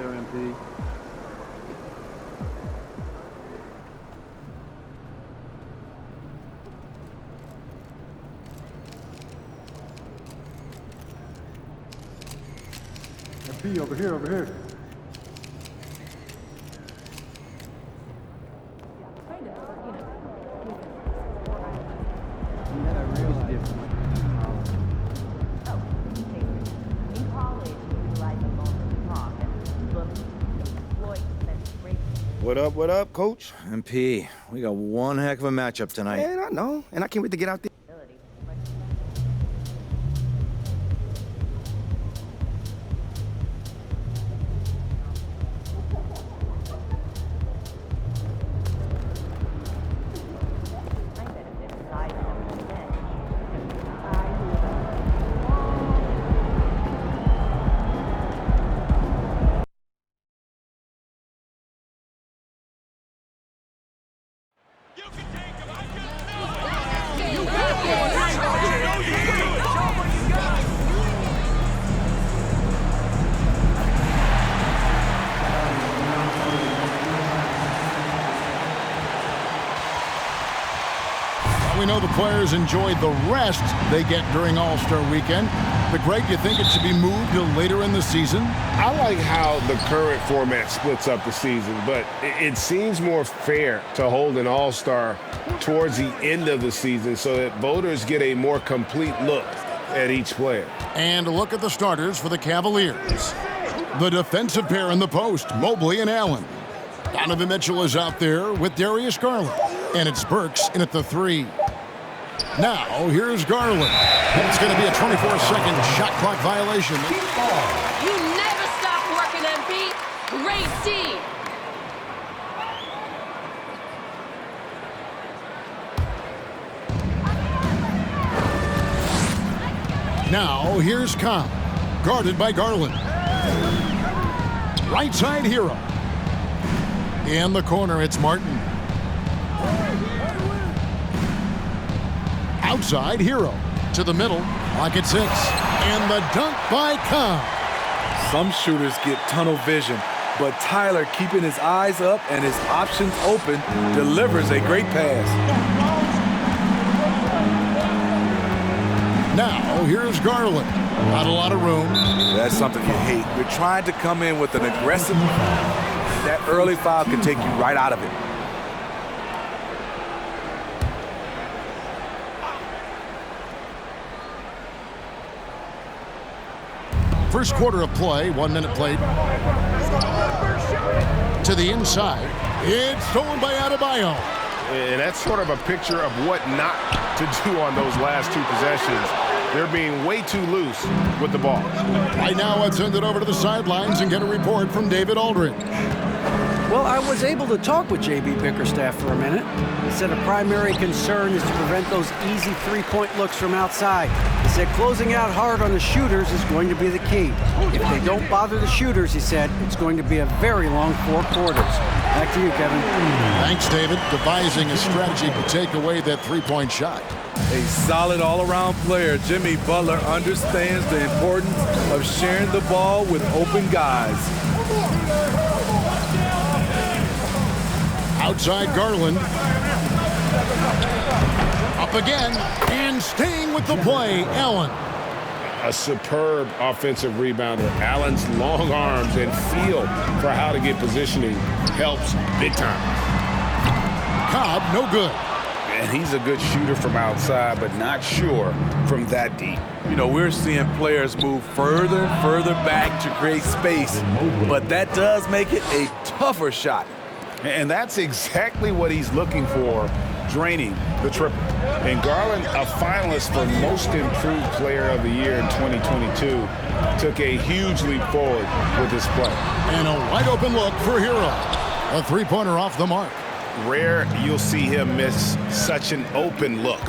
there, MP. MP, over here, over here. What up, Coach? MP, we got one heck of a matchup tonight. Man, I know, and I can't wait to get out there. We know the players enjoyed the rest they get during All-Star Weekend. But, Greg, you think it should be moved to later in the season? I like how the current format splits up the season, but it seems more fair to hold an All-Star towards the end of the season so that voters get a more complete look at each player. And a look at the starters for the Cavaliers. The defensive pair in the post, Mobley and Allen. Donovan Mitchell is out there with Darius Garland. And it's Burks in at the 3. Now, here's Garland. And it's going to be a 24-second shot clock violation. You never stop working, MP. Great team. Now, here's Cobb. Guarded by Garland. Right side hero. In the corner, it's Martin. Outside hero. To the middle, like at 6. And the dunk by Cobb. Some shooters get tunnel vision, but Tyler, keeping his eyes up and his options open, delivers a great pass. Now, here's Garland. Not a lot of room. That's something you hate. You're trying to come in with an aggressive, that early foul can take you right out of it. First quarter of play, 1 minute played. To the inside. It's stolen by Adebayo. And that's sort of a picture of what not to do on those last 2 possessions. They're being way too loose with the ball. Right now, let's send it over to the sidelines and get a report from David Aldridge. Well, I was able to talk with J.B. Bickerstaff for a minute. He said a primary concern is to prevent those easy three-point looks from outside. He said closing out hard on the shooters is going to be the key. If they don't bother the shooters, he said, it's going to be a very long 4 quarters. Back to you, Kevin. Thanks, David. Devising a strategy to take away that three-point shot. A solid all-around player, Jimmy Butler understands the importance of sharing the ball with open guys. Outside Garland. Up again. And staying with the play, Allen. A superb offensive rebounder. Allen's long arms and feel for how to get positioning helps big time. Cobb, no good. And he's a good shooter from outside, but not sure from that deep. You know, we're seeing players move further and further back to create space, but that does make it a tougher shot. And that's exactly what he's looking for, draining the triple. And Garland, a finalist for Most Improved Player of the Year in 2022, took a huge leap forward with his play. And a wide open look for Hero. A three-pointer off the mark. Rare you'll see him miss such an open look.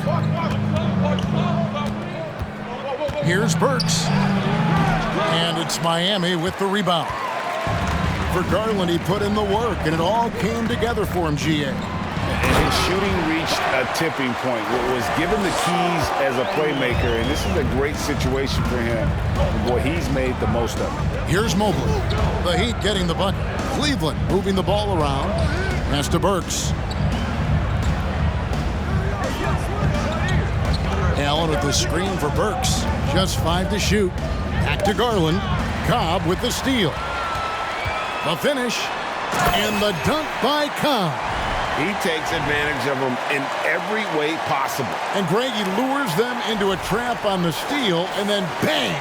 Here's Burks. And it's Miami with the rebound. For Garland, he put in the work, and it all came together for him, GA. And his shooting reached a tipping point. Was given the keys as a playmaker, and this is a great situation for him. Boy, he's made the most of it. Here's Mobley. The Heat getting the bucket. Cleveland moving the ball around. Pass to Burks. Allen with the screen for Burks. Just 5 to shoot. Back to Garland. Cobb with the steal. The finish. And the dunk by Cobb. He takes advantage of them in every way possible. And Greg, he lures them into a trap on the steal, and then bang,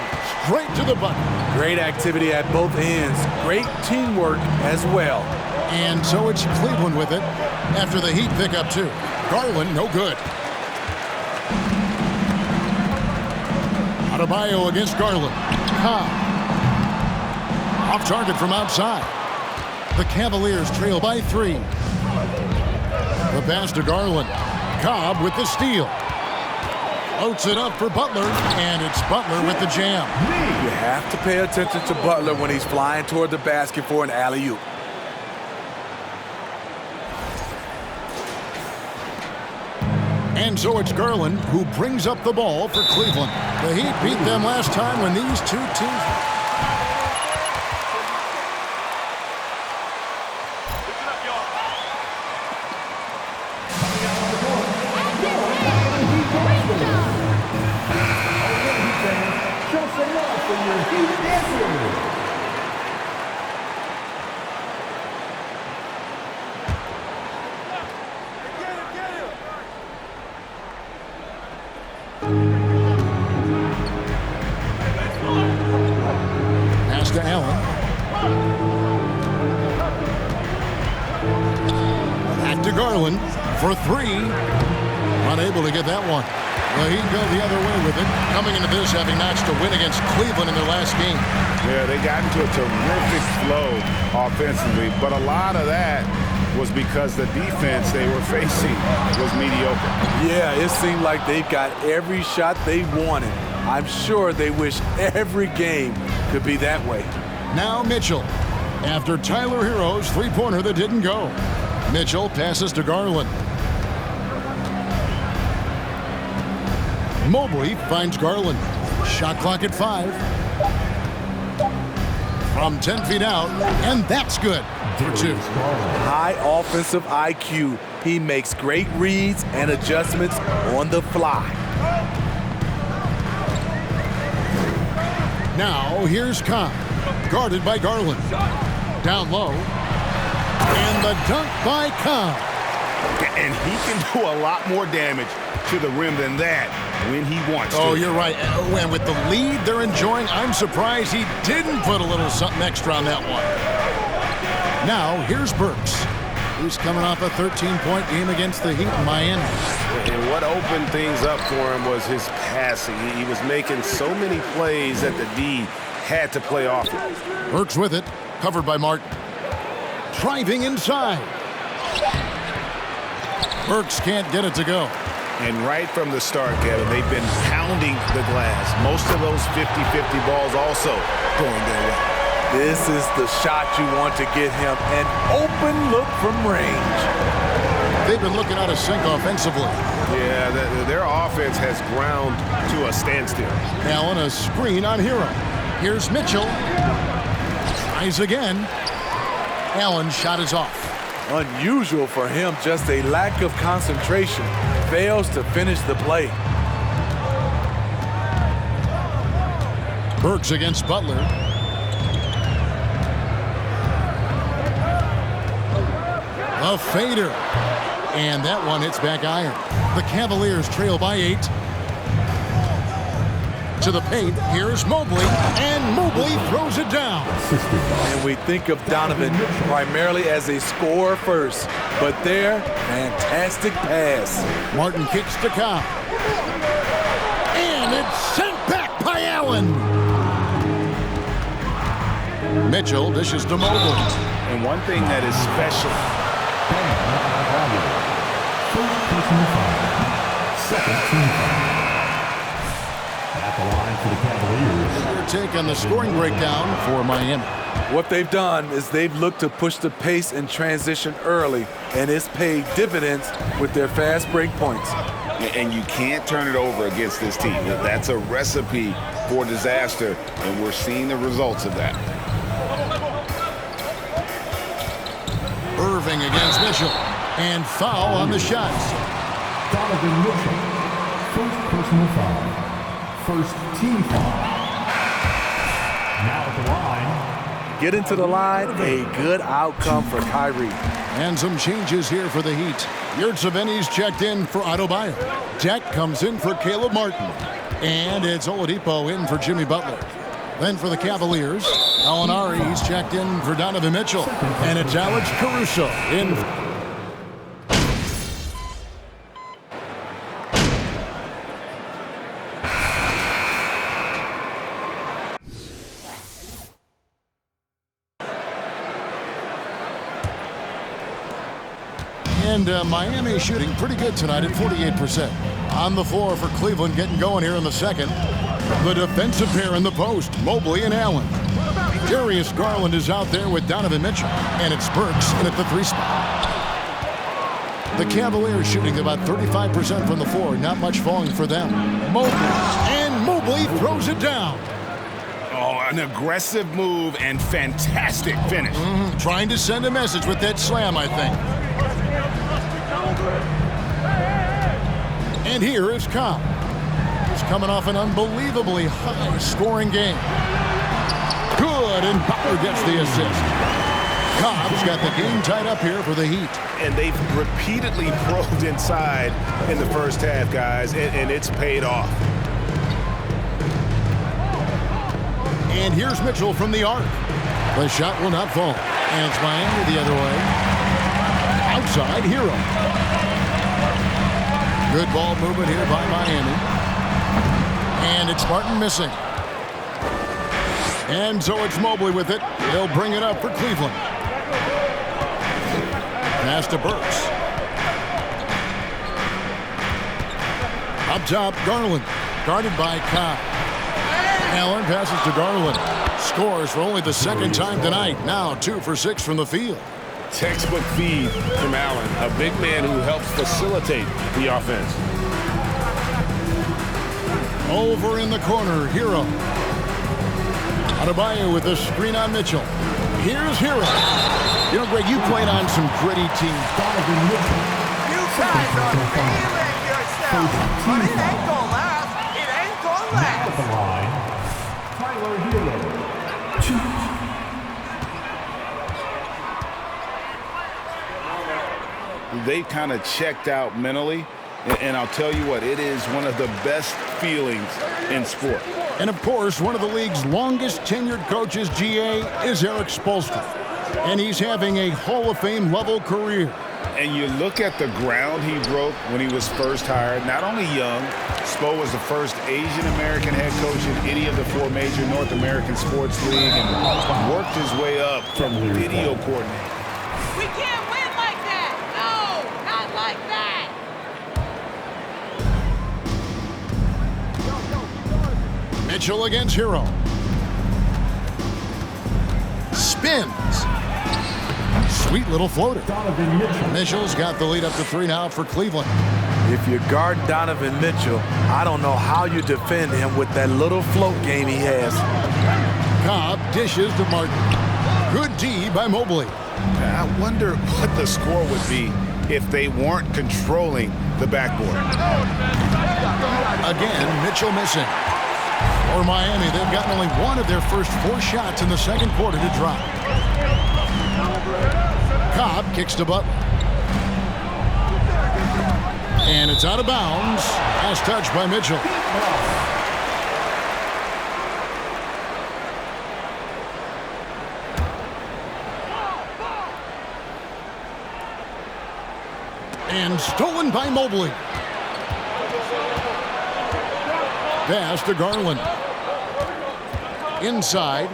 straight to the bucket. Great activity at both ends. Great teamwork as well. And so it's Cleveland with it after the Heat pick up 2. Garland, no good. Adebayo against Garland. Cobb. Off target from outside. The Cavaliers trail by 3. The pass to Garland. Cobb with the steal. Floats it up for Butler, and it's Butler with the jam. You have to pay attention to Butler when he's flying toward the basket for an alley-oop. And so it's Garland who brings up the ball for Cleveland. The Heat beat them last time when these two teams... Pass to Allen. Back to Garland for 3. Unable to get that one. The Heat go the other way with it, coming into this having notched a win against Cleveland in their last game. Yeah, they got into a terrific flow offensively, but a lot of that was because the defense they were facing was mediocre. Yeah, it seemed like they got every shot they wanted. I'm sure they wish every game could be that way. Now Mitchell, after Tyler Hero's three-pointer that didn't go. Mitchell passes to Garland. Mobley finds Garland. Shot clock at 5. From 10 feet out, and that's good for 2. High offensive IQ. He makes great reads and adjustments on the fly. Now here's Cobb, guarded by Garland. Down low, and the dunk by Cobb. And he can do a lot more damage to the rim than that when he wants to. Oh, you're right. And with the lead they're enjoying, I'm surprised he didn't put a little something extra on that one. Now, here's Burks. He's coming off a 13-point game against the Heat in Miami. And what opened things up for him was his passing. He was making so many plays that the D had to play off it. Burks with it, covered by Martin. Driving inside. Burks can't get it to go. And right from the start, Kevin, they've been pounding the glass. Most of those 50-50 balls also going their way. This is the shot you want to get him, an open look from range. They've been looking out of sync offensively. Yeah, their offense has ground to a standstill. Allen, a screen on Hero. Here's Mitchell. Tries again. Allen's shot is off. Unusual for him, just a lack of concentration. Fails to finish the play. Burks against Butler. A fader. And that one hits back iron. The Cavaliers trail by 8. To the paint, here's Mobley, and Mobley throws it down. And we think of Donovan primarily as a scorer first, but there, fantastic pass. Martin kicks to Cobb. And it's sent back by Allen. Mitchell dishes to Mobley. And one thing that is special. Second team foul. At the line for the Cavaliers. Your take on the scoring breakdown for Miami. What they've done is they've looked to push the pace and transition early, and it's paid dividends with their fast break points. And you can't turn it over against this team. That's a recipe for disaster, and we're seeing the results of that. Irving against Mitchell. And foul on the shot. Donovan Mitchell. First personal foul. First team foul. Now at the line. Get into the line, a good outcome for Kyrie. And some changes here for the Heat. Yurtseveni's checked in for Adebayo. Deck comes in for Caleb Martin. And it's Oladipo in for Jimmy Butler. Then for the Cavaliers, Alinari, he's checked in for Donovan Mitchell. And it's Alex Caruso in. And Miami shooting pretty good tonight at 48%. On the floor for Cleveland, getting going here in the second. The defensive pair in the post, Mobley and Allen. Darius Garland is out there with Donovan Mitchell. And it's Burks in at the 3 spot. The Cavaliers shooting about 35% from the floor. Not much falling for them. Mobley. And Mobley throws it down. Oh, an aggressive move and fantastic finish. Trying to send a message with that slam, I think. And here is Cobb. He's coming off an unbelievably high-scoring game. Good, and Butler gets the assist. Cobb's got the game tied up here for the Heat. And they've repeatedly probed inside in the first half, guys, and it's paid off. And here's Mitchell from the arc. The shot will not fall. And it's Miami the other way. Outside, Hero. Good ball movement here by Miami. And it's Martin missing. And so it's Mobley with it. He'll bring it up for Cleveland. Pass to Burks. Up top, Garland. Guarded by Cobb. Allen passes to Garland. Scores for only the second time tonight. Now 2 for 6 from the field. Textbook feed from Allen, a big man who helps facilitate the offense. Over in the corner, Hero. Adebayo with the screen on Mitchell. Here's Hero. You know, Greg, you played on some gritty teams. Donovan Mitchell. You guys are feeling yourself, but it ain't gonna last. It ain't gonna last. At the line. Tyler Hero. 2. They kind of checked out mentally, and I'll tell you what, it is one of the best feelings in sport. And of course, one of the league's longest tenured coaches, GA, is Eric Spoelstra. And he's having a Hall of Fame level career. And you look at the ground he broke when he was first hired. Not only young, Spo was the first Asian American head coach in any of the 4 major North American sports league, and worked his way up from video coordinator. We can't win like that. No, not like that. Mitchell against Hero. Spins. Sweet little floater. Donovan Mitchell. Mitchell's got the lead up to 3 now for Cleveland. If you guard Donovan Mitchell, I don't know how you defend him with that little float game he has. Cobb dishes to Martin. Good D by Mobley. I wonder what the score would be if they weren't controlling the backboard. Again, Mitchell missing. For Miami, they've gotten only one of their first 4 shots in the second quarter to drop. Cobb kicks to Butler. And it's out of bounds. Pass touch by Mitchell. And stolen by Mobley. Pass to Garland. Inside.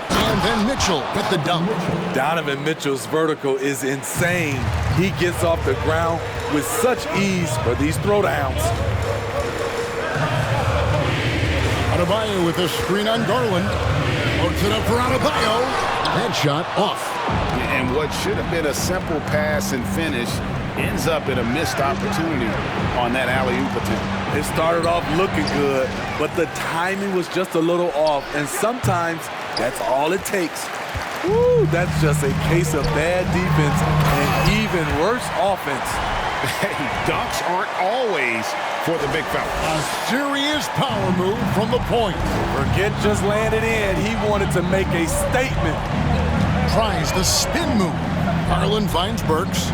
And then Mitchell with the dunk. Donovan Mitchell's vertical is insane. He gets off the ground with such ease for these throwdowns. Adebayo with a screen on Garland. Loads it up for Adebayo. That shot off. And what should have been a simple pass and finish ends up in a missed opportunity on that alley-oop attempt. It started off looking good, but the timing was just a little off, and sometimes that's all it takes. Woo, that's just a case of bad defense and even worse offense. Hey, dunks aren't always for the big fella. A serious power move from the point. Forget just landed in. He wanted to make a statement. Tries the spin move. Garland finds Burks.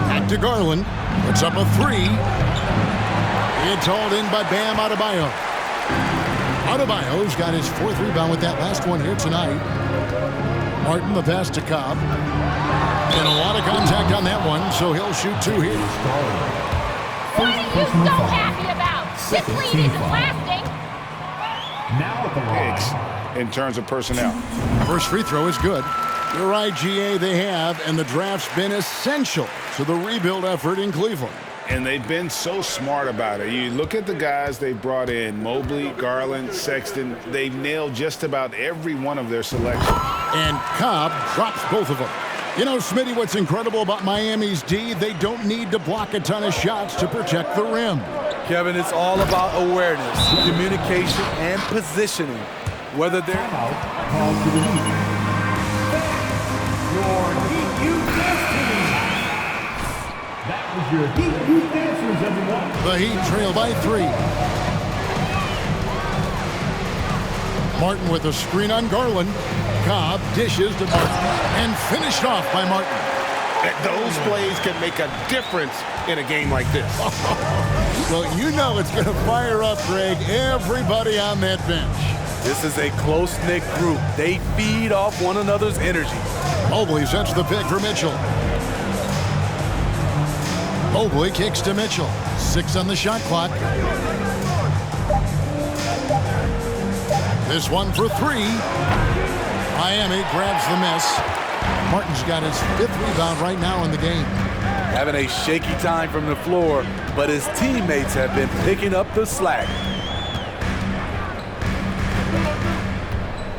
Back to Garland. Puts up a three. It's hauled in by Bam Adebayo. Adebayo's got his fourth rebound with that last one here tonight. Martin, the pass to Cobb. And a lot of contact on that one, so he'll shoot two here. What are you so happy about? This lead isn't lasting. Now at the line. In terms of personnel. First free throw is good. The right GA they have, and the draft's been essential to the rebuild effort in Cleveland. And they've been so smart about it. You look at the guys they brought in, Mobley, Garland, Sexton. They've nailed just about every one of their selections. And Cobb drops both of them. You know, Smitty, what's incredible about Miami's D, they don't need to block a ton of shots to protect the rim. Kevin, it's all about awareness, communication, and positioning. Whether they're Called to the lead. Your Heat Youth Dance Team. That was your Heat Youth Dancers, everyone. The Heat trail by 3. Martin with a screen on Garland. Cobb dishes to Martin and finished off by Martin. Those plays can make a difference in a game like this. Well, you know it's going to fire up, Greg, everybody on that bench. This is a close-knit group. They feed off one another's energy. Mobley sets the pick for Mitchell. Mobley kicks to Mitchell. 6 on the shot clock. This one for 3. Miami grabs the miss. Martin's got his 5th rebound right now in the game. Having a shaky time from the floor, but his teammates have been picking up the slack.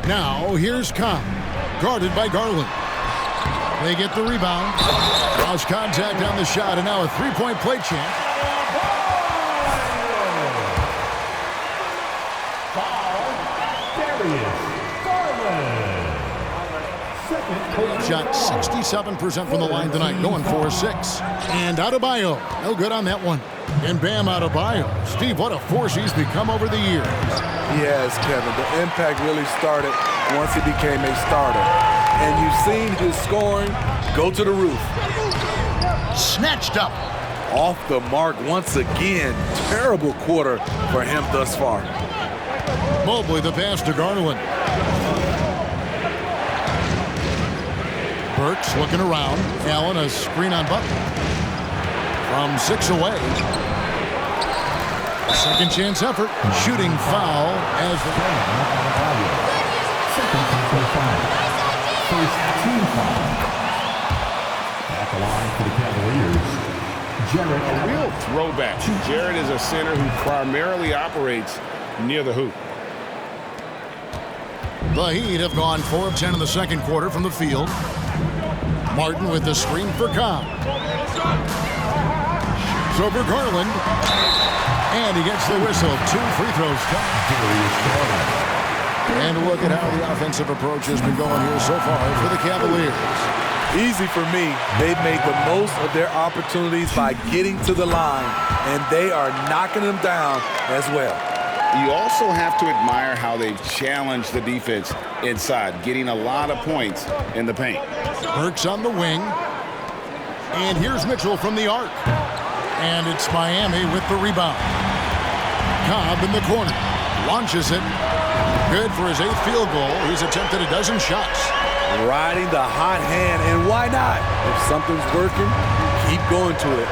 Now, here's Cobb, guarded by Garland. They get the rebound. Lost contact on the shot, and now a three-point play chance. Shot 67% from the line tonight, going 4-6. And Adebayo, no good on that one. And Bam Adebayo. Steve, what a force he's become over the years. Yes, Kevin, the impact really started once he became a starter. And you've seen his scoring go to the roof. Snatched up. Off the mark once again. Terrible quarter for him thus far. Mobley the pass to Garland. Burks looking around. Allen a screen on Butler. From 6 away. Second chance effort. Shooting foul as the second personal foul. First team foul. At the line for the Cavaliers, Jarrett. A real throwback. Jarrett is a center who primarily operates near the hoop. The Heat have gone 4 of 10 in the second quarter from the field. Martin with the screen for Cobb. Shoots over Garland. And he gets the whistle. 2 free throws. And look at how the offensive approach has been going here so far for the Cavaliers. Easy for me. They've made the most of their opportunities by getting to the line, and they are knocking them down as well. You also have to admire how they've challenged the defense inside, getting a lot of points in the paint. Burks on the wing. And here's Mitchell from the arc. And it's Miami with the rebound. Cobb in the corner. Launches it. Good for his 8th field goal. He's attempted a dozen shots. Riding the hot hand, and why not? If something's working, keep going to it.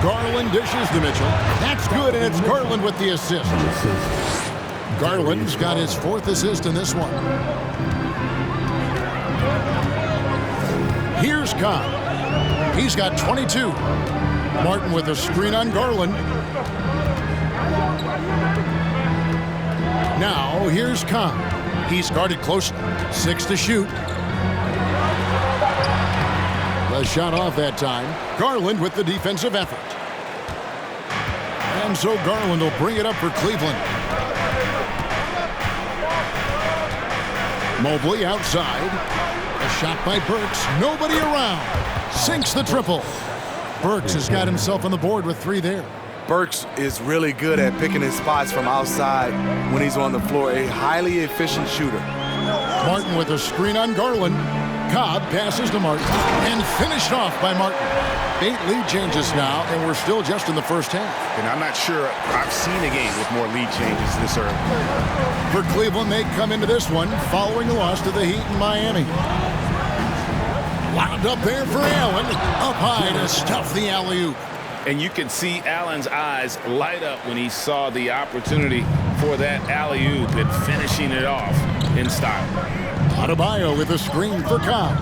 Garland dishes to Mitchell. That's good, and it's Garland with the assist. Garland's got his 4th assist in this one. Here's Cobb. He's got 22. Martin with a screen on Garland. Now, here's Cobb. He's guarded closely. 6 to shoot. The shot off that time. Garland with the defensive effort. And so Garland will bring it up for Cleveland. Mobley outside. A shot by Burks. Nobody around. Sinks the triple. Burks has got himself on the board with 3 there. Burks is really good at picking his spots from outside when he's on the floor. A highly efficient shooter. Martin with a screen on Garland. Cobb passes to Martin and finished off by Martin. 8 lead changes now, and we're still just in the first half. And I'm not sure I've seen a game with more lead changes this early. For Cleveland, they come into this one following the loss to the Heat in Miami. Wound up there for Allen. Up high to stuff the alley-oop. And you can see Allen's eyes light up when he saw the opportunity for that alley-oop and finishing it off in style. Adebayo with a screen for Cobb.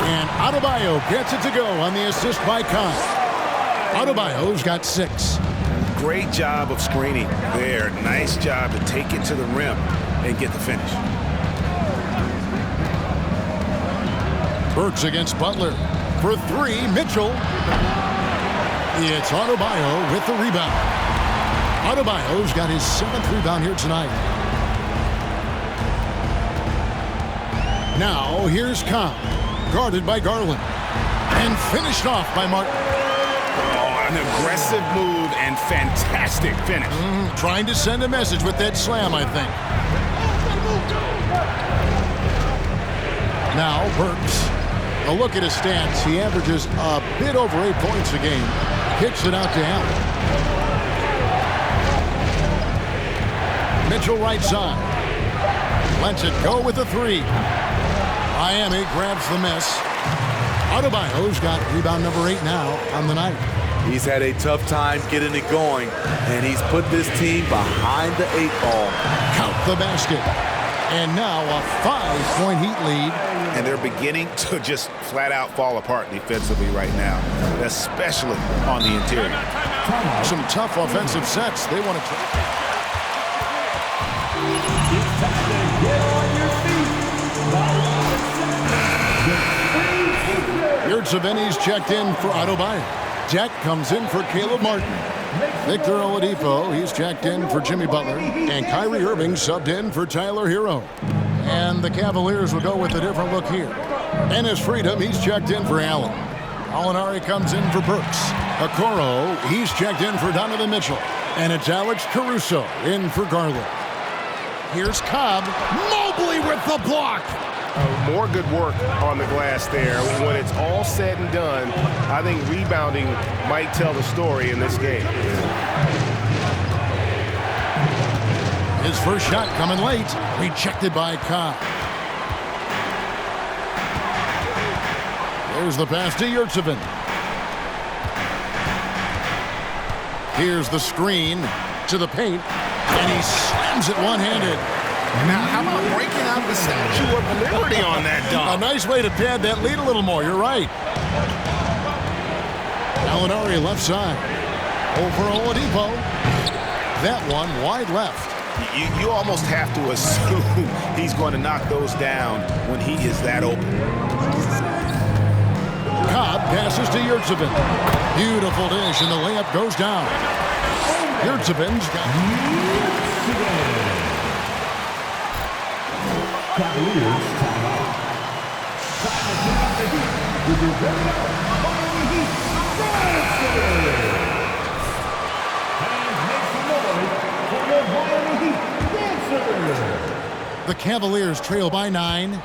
And Adebayo gets it to go on the assist by Cobb. Adebayo's got 6. Great job of screening there. Nice job to take it to the rim and get the finish. Burks against Butler. For 3, Mitchell. It's Adebayo with the rebound. Adebayo's got his 7th rebound here tonight. Now, here's Cobb, guarded by Garland, and finished off by Martin. Oh, an aggressive move and fantastic finish. Trying to send a message with that slam, I think. Now, Burks. A look at his stats. He averages a bit over 8 points a game. Kicks it out to Allen. Mitchell right side. Lets it go with a 3. Miami grabs the miss. Adebayo's got rebound number 8 now on the night. He's had a tough time getting it going, and he's put this team behind the 8 ball. Count the basket. And now a 5-point Heat lead. And they're beginning to just flat out fall apart defensively right now, especially on the interior. Some tough offensive sets. They want to try. Yurtseven's checked in for Adebayo. Jack comes in for Caleb Martin. Victor Oladipo, he's checked in for Jimmy Butler. And Kyrie Irving subbed in for Tyler Hero. And the Cavaliers will go with a different look here. Dennis Freedom, he's checked in for Allen. Alinari comes in for Burks. Okoro, he's checked in for Donovan Mitchell. And it's Alex Caruso in for Garland. Here's Cobb. Mobley with the block. More good work on the glass there. When it's all said and done, I think rebounding might tell the story in this game. His first shot coming late. Rejected by Cobb. There's the pass to Yurtseven. Here's the screen to the paint. And he slams it one-handed. Now, how about breaking out the Statue of Liberty on that dunk? A nice way to pad that lead a little more. You're right. Alinari left side. Over Oladipo. That one wide left. You almost have to assume he's going to knock those down when he is that open. Cobb passes to Yurtseven. Beautiful dish, and the layup goes down. Yurtseven's got... Cavaliers timeout. The Cavaliers trail by 9.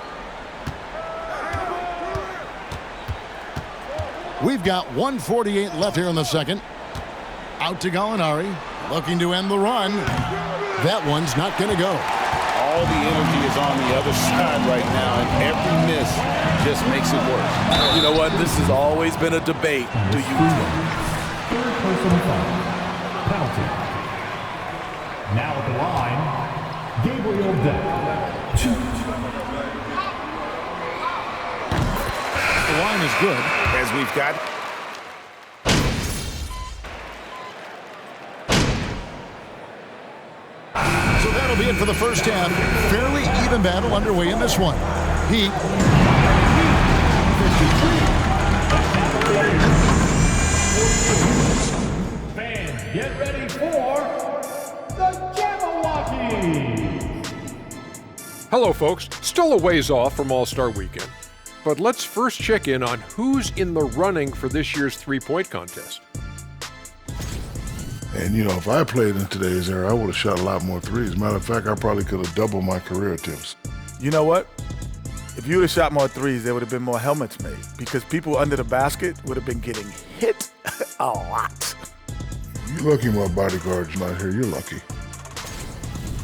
We've got 1:48 left here in the second. Out to Gallinari, looking to end the run. That one's not going to go. All the energy is on the other side right now, and every miss just makes it worse. You know what? This has always been a debate. Do you Third personal foul. Penalty. Now at the line, Gabriel Deck. The line is good. As we've got That'll be it for the first half. Fairly even battle underway in this one. Heat. Fans, get ready for the Cavaliers. Hello, folks. Still a ways off from All-Star Weekend, but let's first check in on who's in the running for this year's three-point contest. And, you know, if I played in today's era, I would have shot a lot more threes. Matter of fact, I probably could have doubled my career attempts. You know what? If you would have shot more threes, there would have been more helmets made because people under the basket would have been getting hit a lot. You're lucky my bodyguard's not here. You're lucky.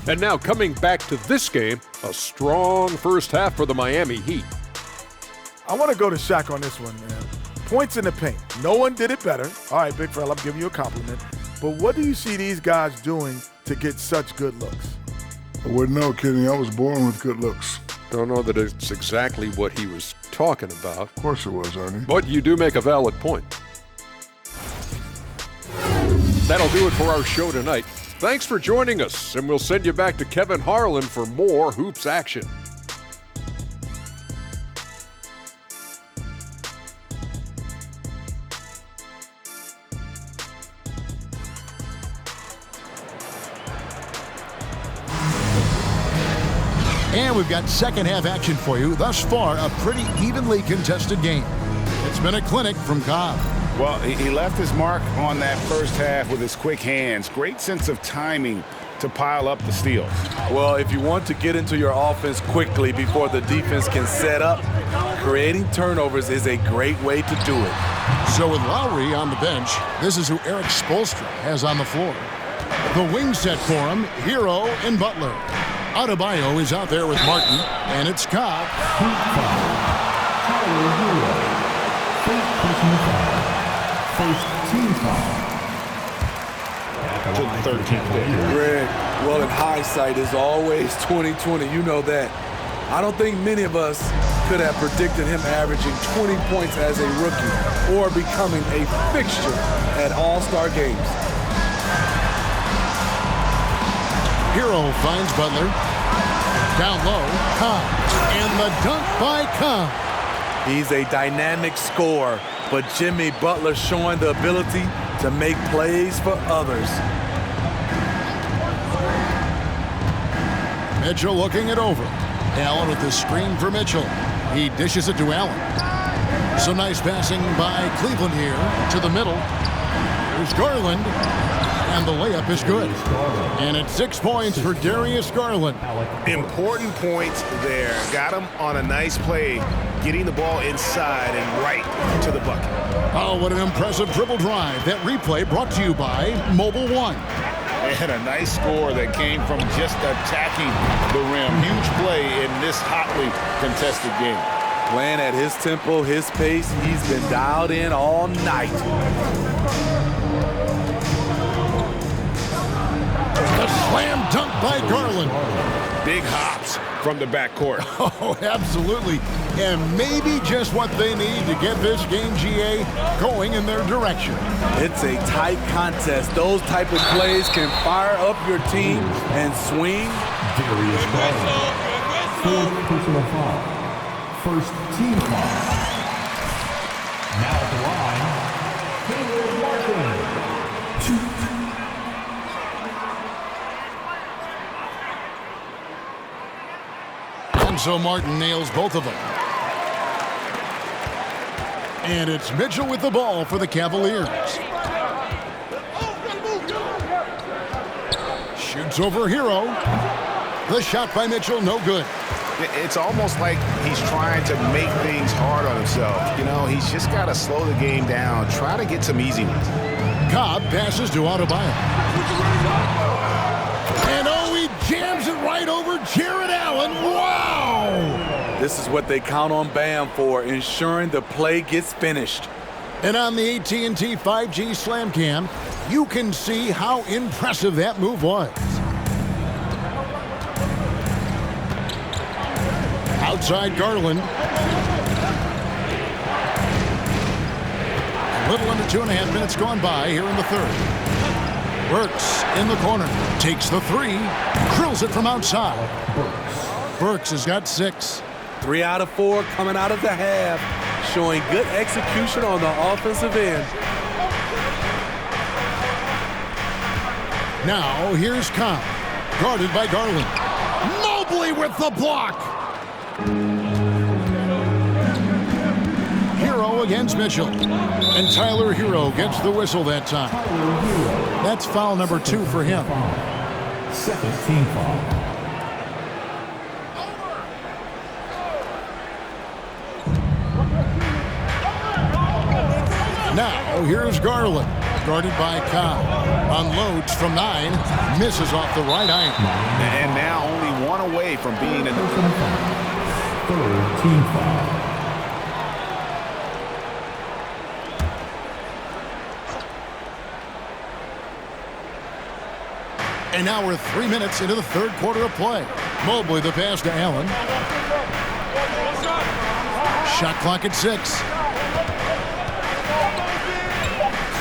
And now coming back to this game, a strong first half for the Miami Heat. I want to go to Shaq on this one, man. Points in the paint. No one did it better. All right, big fella, I'm giving you a compliment. But what do you see these guys doing to get such good looks? I wouldn't know, Kenny. I was born with good looks. Don't know that it's exactly what he was talking about. Of course it was, Ernie. But you do make a valid point. That'll do it for our show tonight. Thanks for joining us, and we'll send you back to Kevin Harlan for more hoops action. And we've got second half action for you. Thus far, a pretty evenly contested game. It's been a clinic from Cobb. Well, he left his mark on that first half with his quick hands. Great sense of timing to pile up the steals. Well, if you want to get into your offense quickly before the defense can set up, creating turnovers is a great way to do it. So with Lowry on the bench, this is who Eric Spoelstra has on the floor. The wing set for him, Hero and Butler. Adebayo is out there with Martin, and it's Cobb. First team foul. To the 13th day. Greg, well, in hindsight, is always 20/20. You know that. I don't think many of us could have predicted him averaging 20 points as a rookie or becoming a fixture at All-Star games. Hero finds Butler. Down low, Cobb. And the dunk by Cobb. He's a dynamic scorer, but Jimmy Butler showing the ability to make plays for others. Mitchell looking it over. Allen with the screen for Mitchell. He dishes it to Allen. Some nice passing by Cleveland here to the middle. Here's Garland. And the layup is good. And it's 6 points for Darius Garland. Important points there. Got him on a nice play, getting the ball inside and right to the bucket. Oh, what an impressive dribble drive. That replay brought to you by Mobile One. And a nice score that came from just attacking the rim. Huge play in this hotly contested game. Playing at his tempo, his pace, he's been dialed in all night. The slam dunk by Garland. Big hops from the backcourt. Oh, absolutely. And maybe just what they need to get this game, GA, going in their direction. It's a tight contest. Those type of plays can fire up your team and swing. Darius Garland. Fourth personal foul. First team foul. Now at the line, Caleb Martin. And so Martin nails both of them. And it's Mitchell with the ball for the Cavaliers. Shoots over Hero. The shot by Mitchell, no good. It's almost like he's trying to make things hard on himself. You know, he's just got to slow the game down, try to get some easy ones. Cobb passes to Adebayo. And oh, he jams it right over Jared Allen. Wow! This is what they count on Bam for, ensuring the play gets finished. And on the AT&T 5G Slam Cam, you can see how impressive that move was. Outside Garland. A little under 2.5 minutes gone by here in the third. Burks in the corner. Takes the three. Drills it from outside. Burks has got 6. 3 out of 4 coming out of the half, showing good execution on the offensive end. Now here's Cobb, guarded by Garland. Mobley with the block. Hero against Mitchell. And Tyler Hero gets the whistle that time. That's foul number 2 for him. Second team foul. Now here's Garland, guarded by Cobb. Unloads from 9, misses off the right iron. And now only 1 away from being in the third team foul. And now we're 3 minutes into the third quarter of play. Mobley the pass to Allen. Shot clock at 6.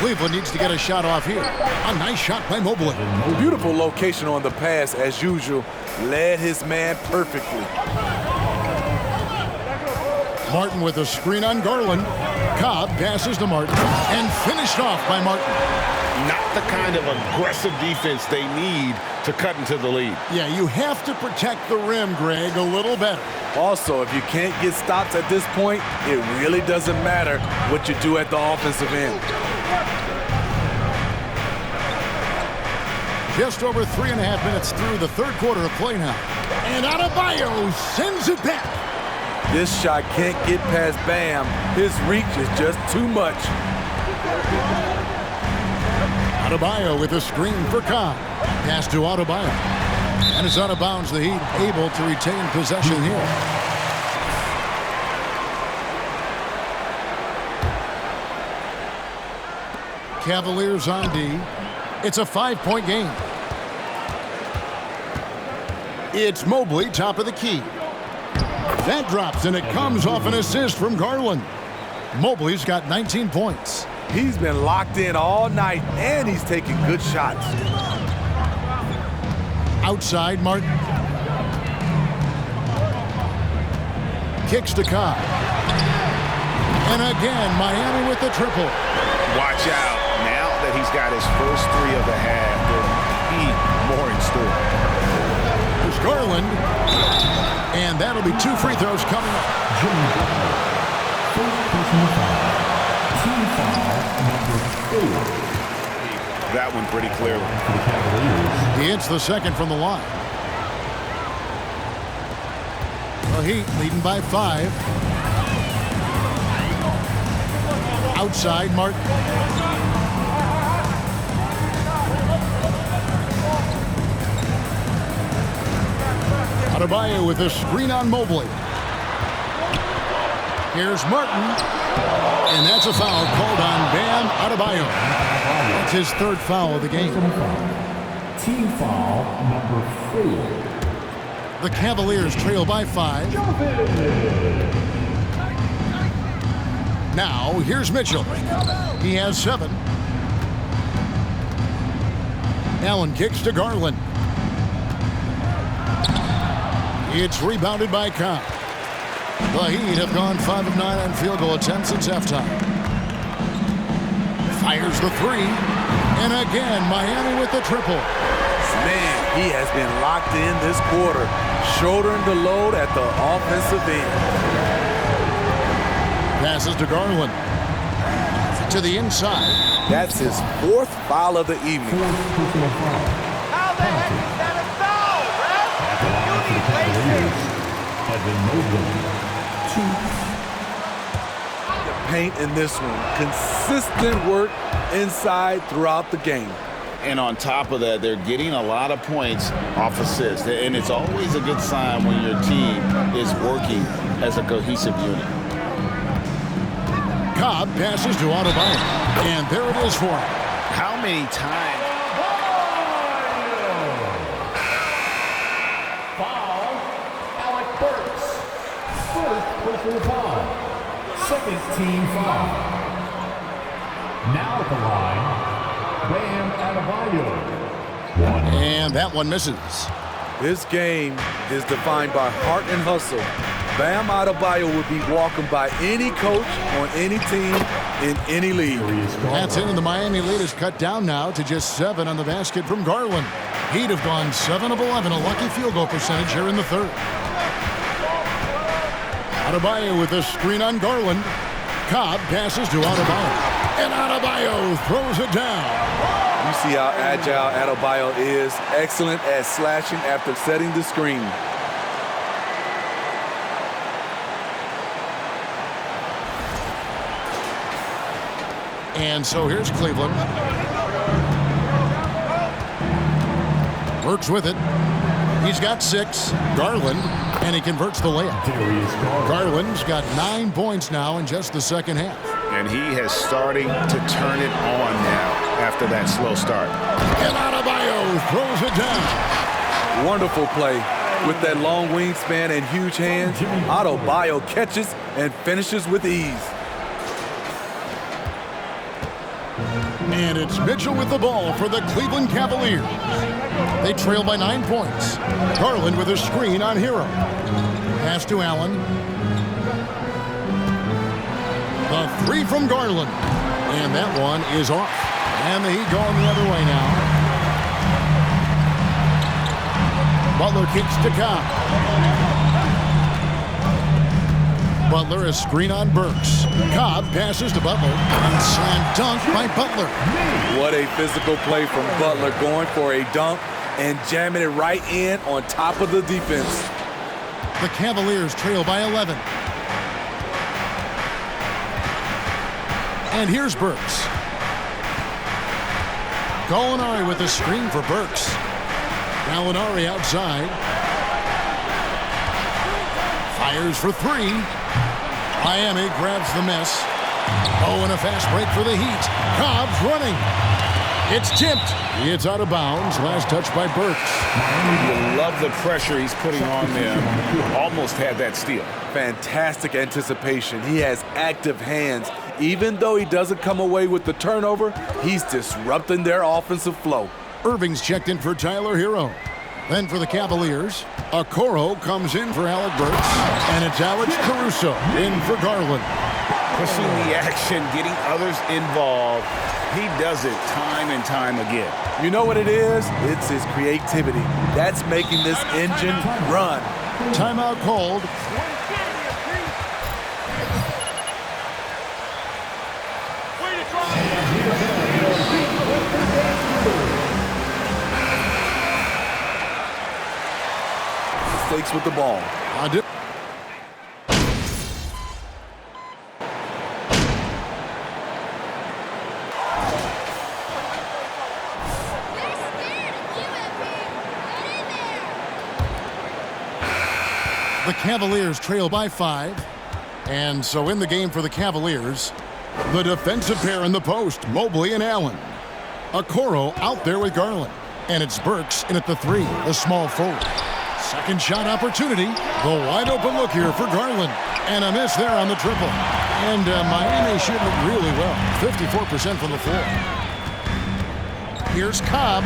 Cleveland needs to get a shot off here. A nice shot by Mobley. Beautiful location on the pass, as usual. Led his man perfectly. Martin with a screen on Garland. Cobb passes to Martin and finished off by Martin. Not the kind of aggressive defense they need to cut into the lead. Yeah, you have to protect the rim, Greg, a little better. Also, if you can't get stops at this point, it really doesn't matter what you do at the offensive end. Just over 3.5 minutes through the third quarter of play now. And Adebayo sends it back. This shot can't get past Bam. His reach is just too much. Adebayo with a screen for Cobb. Pass to Adebayo. And it's out of bounds. The Heat able to retain possession here. Cavaliers on D. It's a 5-point game. It's Mobley, top of the key. That drops, and it comes off an assist from Garland. Mobley's got 19 points. He's been locked in all night, and he's taking good shots. Outside, Martin. Kicks to Cobb. And again, Miami with the triple. Watch out. Now that he's got his first 3 of the half, there'll be more in store. There's Garland. And that'll be 2 free throws coming up. First personal foul. Team foul number 4. That one pretty clearly. For the Cavaliers. He hits the second from the line. The Heat leading by 5. Outside, Martin. Adebayo with a screen on Mobley. Here's Martin. And that's a foul called on Bam Adebayo. That's his 3rd foul of the game. Team foul number 4. The Cavaliers trail by 5. Now, here's Mitchell. He has 7. Allen kicks to Garland. It's rebounded by Cobb. The Heat have gone 5 of 9 on field goal attempts since halftime. Fires the 3. And again, Miami with the triple. Man, he has been locked in this quarter, shouldering the load at the offensive end. Passes to Garland. To the inside. That's his 4th foul of the evening. How the heck is that a foul, The paint in this one. Consistent work inside throughout the game. And on top of that, they're getting a lot of points off assists. And it's always a good sign when your team is working as a cohesive unit. Cobb passes to Adebayo. And there it is for him. How many times? Foul, Alec Burks. First personal foul. Second team foul. Now at the line, Bam Adebayo. And that one misses. This game is defined by heart and hustle. Bam Adebayo would be welcomed by any coach on any team in any league. That's it, and the Miami lead is cut down now to just 7 on the basket from Garland. He'd have gone 7 of 11, a lucky field goal percentage here in the third. Adebayo with a screen on Garland. Cobb passes to Adebayo, and Adebayo throws it down. You see how agile Adebayo is, excellent at slashing after setting the screen. And so here's Cleveland. Works with it. He's got 6. Garland, and he converts the layup. Garland's got 9 points now in just the second half. And he has starting to turn it on now after that slow start. And Adebayo throws it down. Wonderful play. With that long wingspan and huge hands, Adebayo catches and finishes with ease. And it's Mitchell with the ball for the Cleveland Cavaliers. They trail by 9 points. Garland with a screen on Hero. Pass to Allen. The 3 from Garland. And that one is off. And the Heat going the other way now. Butler kicks to Cobb. Butler a screen on Burks. Cobb passes to Butler. And slam dunk by Butler. What a physical play from Butler, going for a dunk and jamming it right in on top of the defense. The Cavaliers trail by 11. And here's Burks. Gallinari with a screen for Burks. Gallinari outside. Fires for 3. Miami grabs the miss. Oh, and a fast break for the Heat. Cobb's running. It's tipped. It's out of bounds. Last touch by Burks. You love the pressure he's putting on them. Almost had that steal. Fantastic anticipation. He has active hands. Even though he doesn't come away with the turnover, he's disrupting their offensive flow. Irving's checked in for Tyler Hero. Then for the Cavaliers, Okoro comes in for Alec Burks, and it's Alex Caruso in for Garland. Pushing the action, getting others involved. He does it time and time again. You know what it is? It's his creativity. That's making this engine run. Timeout called. Mistakes with the ball. The Cavaliers trail by 5. And so in the game for the Cavaliers, the defensive pair in the post, Mobley and Allen. Okoro out there with Garland. And it's Burks in at the 3, the small forward. Second shot opportunity. The wide open look here for Garland. And a miss there on the triple. And Miami shooting it really well. 54% from the floor. Here's Cobb.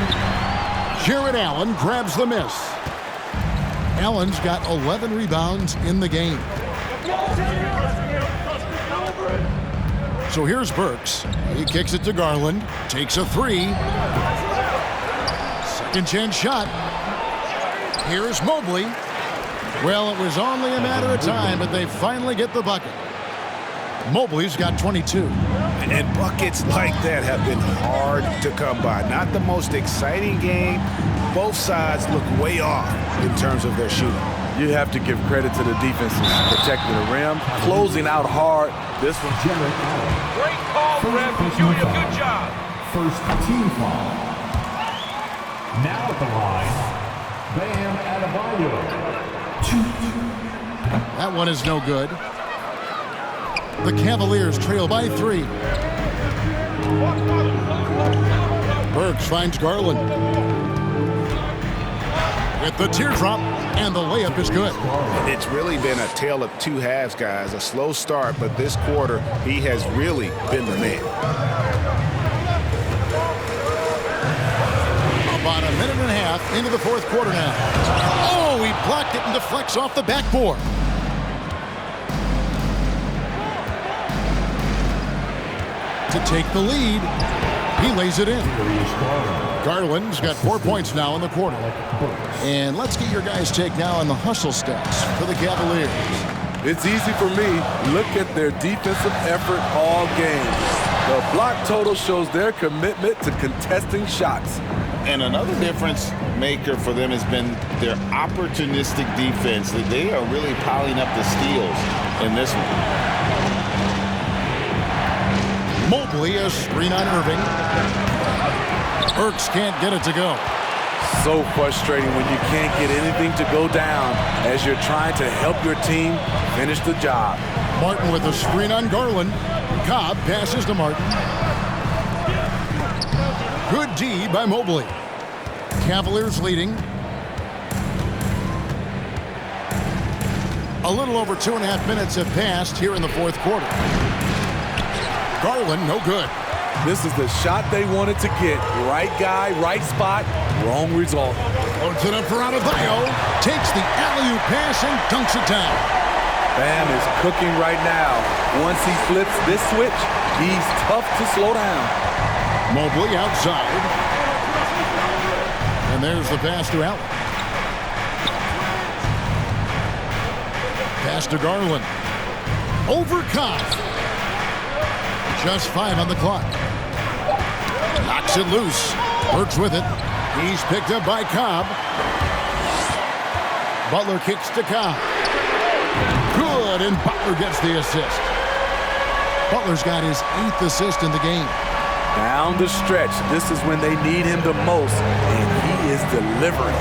Jared Allen grabs the miss. Allen's got 11 rebounds in the game. So here's Burks. He kicks it to Garland. Takes a 3. Second chance shot. Here's Mobley. Well, it was only a matter of time, but they finally get the bucket. Mobley's got 22. And buckets like that have been hard to come by. Not the most exciting game. Both sides look way off in terms of their shooting. You have to give credit to the defenses protecting the rim, closing out hard. This one. Great call, Ref. You're doing a good job. First team foul. Now at the line, Bam Adebayo. That one is no good. The Cavaliers trail by 3. Burks finds Garland. With the teardrop, and the layup is good. It's really been a tale of two halves, guys. A slow start, but this quarter, he has really been the man. About a minute and a half into the fourth quarter now. Oh, he blocked it and deflects off the backboard. To take the lead, he lays it in. Garland's got 4 points now in the quarter. And let's get your guys' take now on the hustle stats for the Cavaliers. It's easy for me. Look at their defensive effort all game. The block total shows their commitment to contesting shots. And another difference maker for them has been their opportunistic defense. They are really piling up the steals in this one. Mobley, a screen on Irving. Burks can't get it to go. So frustrating when you can't get anything to go down as you're trying to help your team finish the job. Martin with a screen on Garland. Cobb passes to Martin. Good D by Mobley. Cavaliers leading. A little over 2.5 minutes have passed here in the fourth quarter. Garland, no good. This is the shot they wanted to get. Right guy, right spot, wrong result. Loads it up for Adebayo. Takes the alley-oop pass and dunks it down. Bam is cooking right now. Once he flips this switch, he's tough to slow down. Mobley outside. And there's the pass to Allen. Pass to Garland. Over Cobb. Just 5 on the clock. Knocks it loose. Burks with it. He's picked up by Cobb. Butler kicks to Cobb. Good, and Butler gets the assist. Butler's got his 8th assist in the game. Down the stretch, this is when they need him the most, and he is delivering.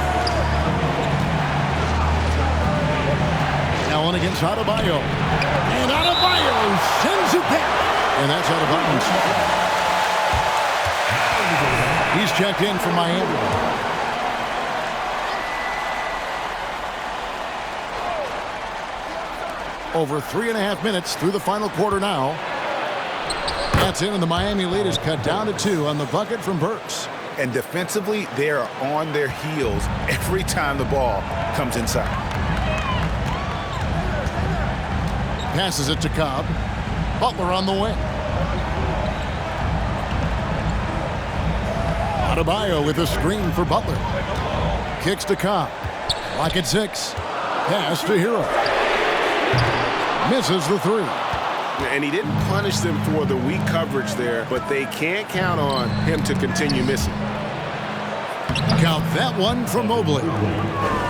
Allen against Adebayo. And Adebayo sends it back. And that's out of bounds. He's checked in for Miami. Over 3.5 minutes through the final quarter now. That's in, and the Miami lead is cut down to 2 on the bucket from Burks. And defensively, they are on their heels every time the ball comes inside. Passes it to Cobb. Butler on the wing. Adebayo with a screen for Butler. Kicks to Cobb. Clock at 6. Pass to Hero. Misses the 3. And he didn't punish them for the weak coverage there, but they can't count on him to continue missing. Count that one from Mobley.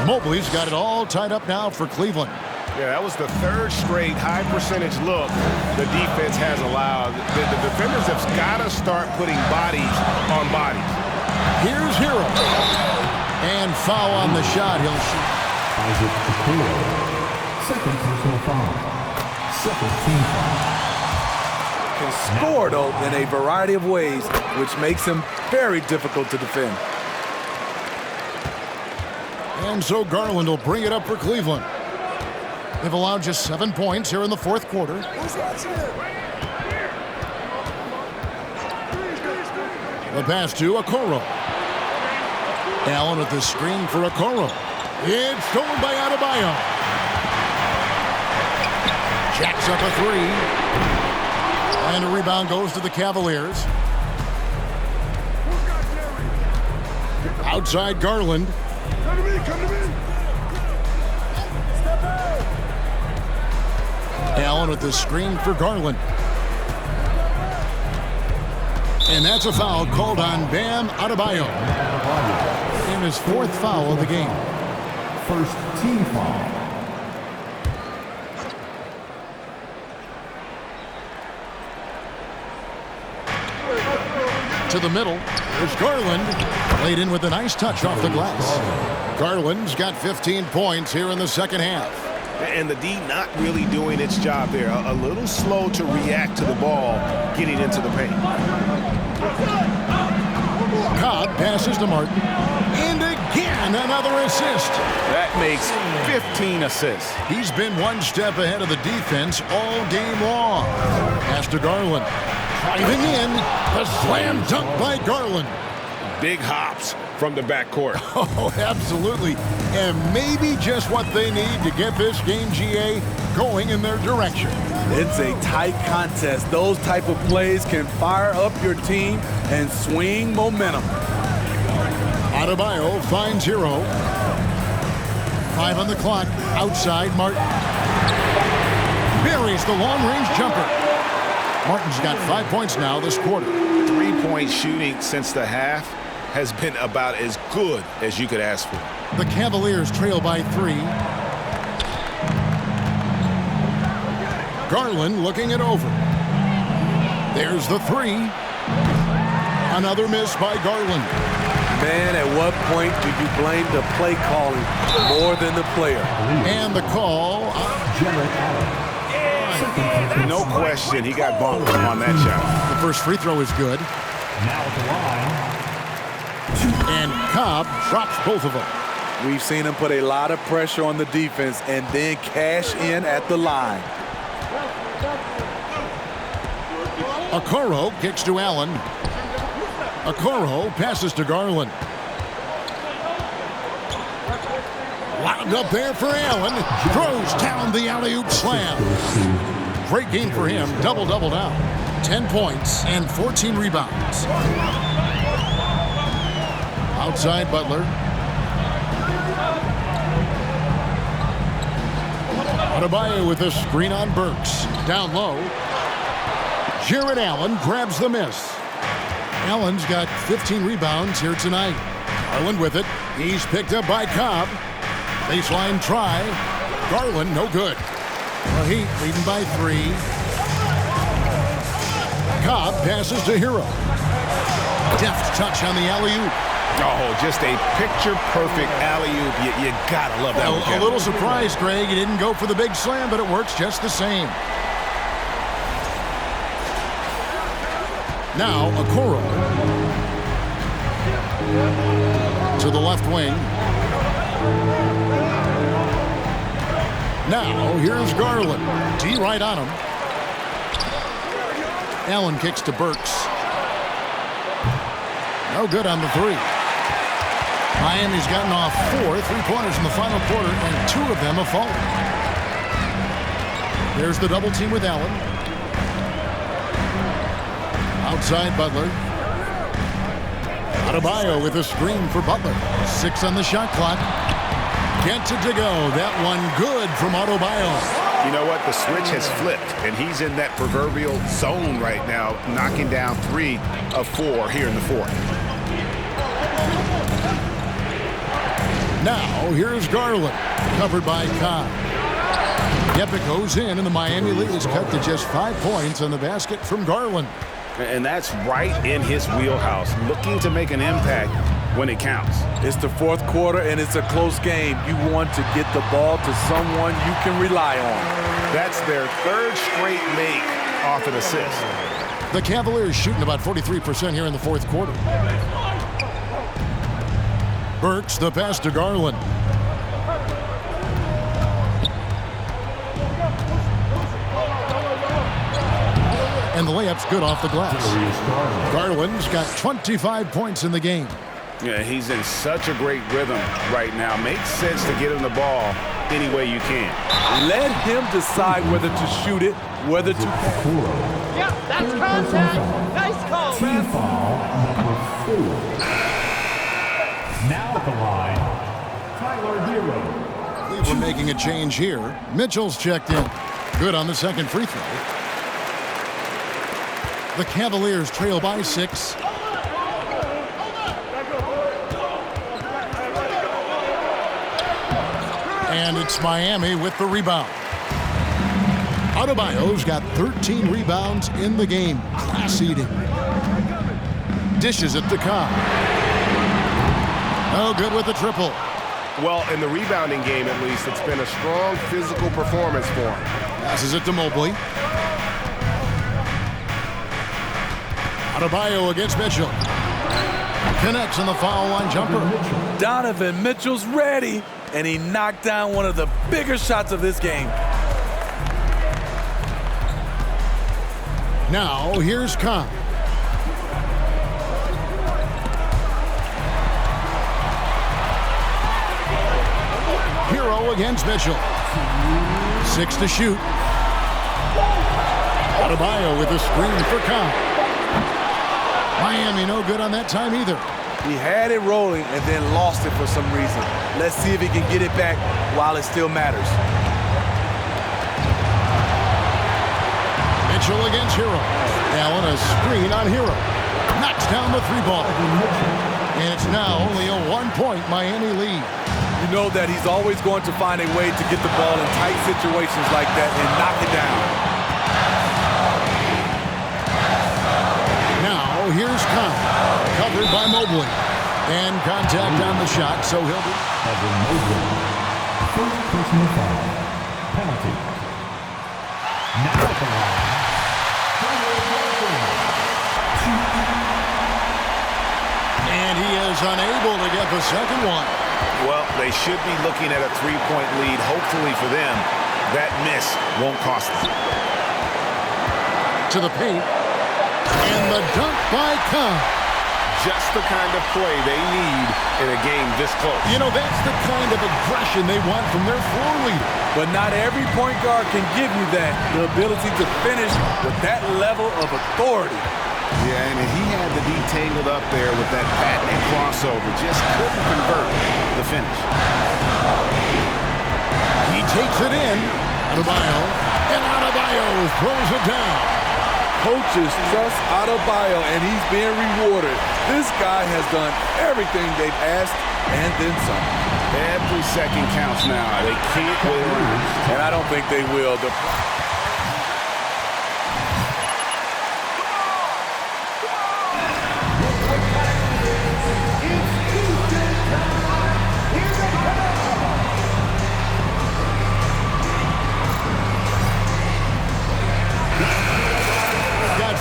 Mobley's got it all tied up now for Cleveland. Yeah, that was the 3rd straight high percentage look the defense has allowed. The defenders have got to start putting bodies on bodies. Here's Hero. And foul on the shot. He'll shoot. Second personal foul. Second team foul. Can score, though, in a variety of ways, which makes him very difficult to defend. And so Garland will bring it up for Cleveland. They've allowed just 7 points here in the fourth quarter. The pass to Okoro. Allen with the screen for Okoro. It's stolen by Adebayo. Jacks up a 3. And a rebound goes to the Cavaliers. Outside Garland. Come to me, come to me. Allen with the screen for Garland. And that's a foul called on Bam Adebayo. In his 4th foul of the game. First team foul. To the middle. There's Garland. Played in with a nice touch off the glass. Garland's got 15 points here in the second half. And the D not really doing its job there. A little slow to react to the ball getting into the paint. Cobb passes to Martin. And again, another assist. That makes 15 assists. He's been one step ahead of the defense all game long. Pass to Garland. Driving in. The slam dunk by Garland. Big hops from the backcourt. Oh, absolutely. And maybe just what they need to get this game, GA, going in their direction. It's a tight contest. Those type of plays can fire up your team and swing momentum. Adebayo finds Hero. 5 on the clock. Outside, Martin. Buries the long-range jumper. Martin's got 5 points now this quarter. 3-point shooting since the half has been about as good as you could ask for. The Cavaliers trail by 3. Garland looking it over. There's the 3. Another miss by Garland. Man, at what point do you blame the play calling more than the player? And the call. No question, he got bumped on that shot. The first free throw is good. Now at the line. And Cobb drops both of them. We've seen him put a lot of pressure on the defense and then cash in at the line. Okoro kicks to Allen. Okoro passes to Garland. Wound up there for Allen. Throws down the alley-oop slam. Great game for him. Double-double now. 10 points and 14 rebounds. Outside Butler. Adebayo with a screen on Burks. Down low. Jared Allen grabs the miss. Allen's got 15 rebounds here tonight. Garland with it. He's picked up by Cobb. Baseline try. Garland, no good. The Heat leading by 3. Cobb passes to Hero. Deft touch on the alley-oop. Oh, just a picture-perfect alley-oop. You gotta love that one. A little surprised, Greg. He didn't go for the big slam, but it works just the same. Now, Okoro. To the left wing. Now, here's Garland. D right on him. Allen kicks to Burks. No good on the 3. Miami's gotten off 4 3-pointers in the final quarter, and 2 of them have fallen. There's the double team with Allen. Outside Butler. Adebayo with a screen for Butler. 6 on the shot clock. Gets it to go. That one good from Adebayo. You know what? The switch has flipped, and he's in that proverbial zone right now, knocking down 3 of 4 here in the fourth. Now, here's Garland. Covered by Cobb. Yep, it goes in, and the Miami lead is cut to just 5 points on the basket from Garland. And that's right in his wheelhouse, looking to make an impact when it counts. It's the fourth quarter, and it's a close game. You want to get the ball to someone you can rely on. That's their 3rd straight make off an assist. The Cavaliers shooting about 43% here in the fourth quarter. Burks, the pass to Garland. And the layup's good off the glass. Garland's got 25 points in the game. Yeah, he's in such a great rhythm right now. Makes sense to get him the ball any way you can. Let him decide whether to shoot it, whether to... Yeah, that's contact. Nice call, Team man. foul number 4. Now at the line, Tyler Hero. We're making a change here. Mitchell's checked in. Good on the second free throw. The Cavaliers trail by 6. And it's Miami with the rebound. Adebayo's got 13 rebounds in the game. Class eating. Dishes it to Cobb. No good with the triple. Well, in the rebounding game, at least, it's been a strong physical performance for him. Passes it to Mobley. Adebayo against Mitchell. Connects on the foul line jumper. Donovan Mitchell's ready, and he knocked down one of the bigger shots of this game. Now, here's Cobb. Hero against Mitchell. 6 to shoot. Adebayo with a screen for Khan. Miami no good on that time either. He had it rolling and then lost it for some reason. Let's see if he can get it back while it still matters. Mitchell against Hero. Allen a screen on Hero. Knocks down the 3-ball. And it's now only a 1-point Miami lead. You know that he's always going to find a way to get the ball in tight situations like that and knock it down. Now here's Khan. Covered by Mobley. And contact on the shot, so he'll be... First personal foul. Penalty. Now at the line. And he is unable to get the second one. Well, they should be looking at a 3-point lead. Hopefully for them, that miss won't cost them. To the paint. And the dunk by Khan. Just the kind of play they need in a game this close. You know, that's the kind of aggression they want from their floor leader. But not every point guard can give you that, the ability to finish with that level of authority. Yeah, and he had to be tangled up there with that patented crossover. Just couldn't convert the finish. He takes it in. Adebayo. And Adebayo throws it down. Coaches trust Adebayo, and he's being rewarded. This guy has done everything they've asked and then some. Every second counts now. They can't wait around. And I don't think they will.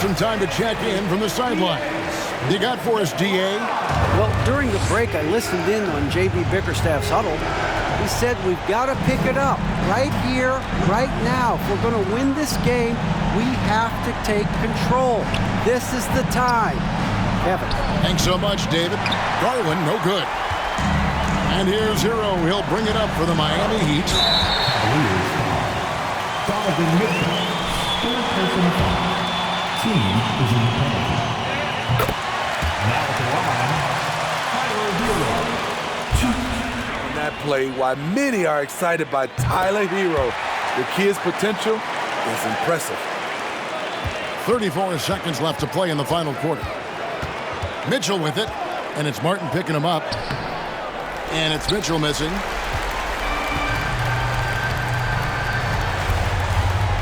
Some time to check in from the sidelines. You got for us, DA? Well, during the break, I listened in on J.B. Bickerstaff's huddle. He said we've got to pick it up right here, right now. If we're going to win this game, we have to take control. This is the time. Kevin. Thanks so much, David. Garland, no good. And here's Hero. He'll bring it up for the Miami Heat. Donovan Mitchell. Third personal foul. Team is in the penalty. Now at the line, Tyler Hero. On that play, why many are excited by Tyler Hero. The kid's potential is impressive. 34 seconds left to play in the final quarter. Mitchell with it, and it's Martin picking him up. And it's Mitchell missing.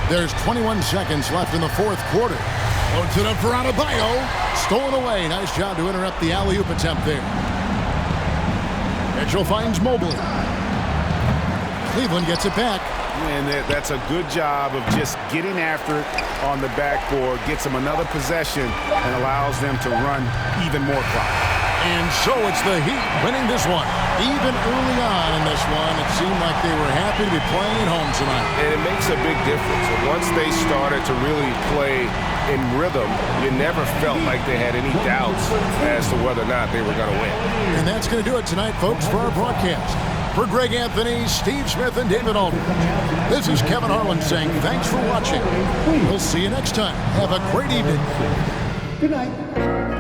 There's 21 seconds left in the fourth quarter. Loads it up for Adebayo. Stolen away. Nice job to interrupt the alley-oop attempt there. Mitchell finds Mobley. Cleveland gets it back. And that's a good job of just getting after it on the backboard. Gets them another possession and allows them to run even more clock. And so it's the Heat winning this one. Even early on in this one, it seemed like they were happy to be playing at home tonight. And it makes a big difference. And once they started to really play in rhythm, you never felt like they had any doubts as to whether or not they were going to win. And that's going to do it tonight, folks, for our broadcast. For Greg Anthony, Steve Smith, and David Aldridge, this is Kevin Harlan saying thanks for watching. We'll see you next time. Have a great evening. Good night.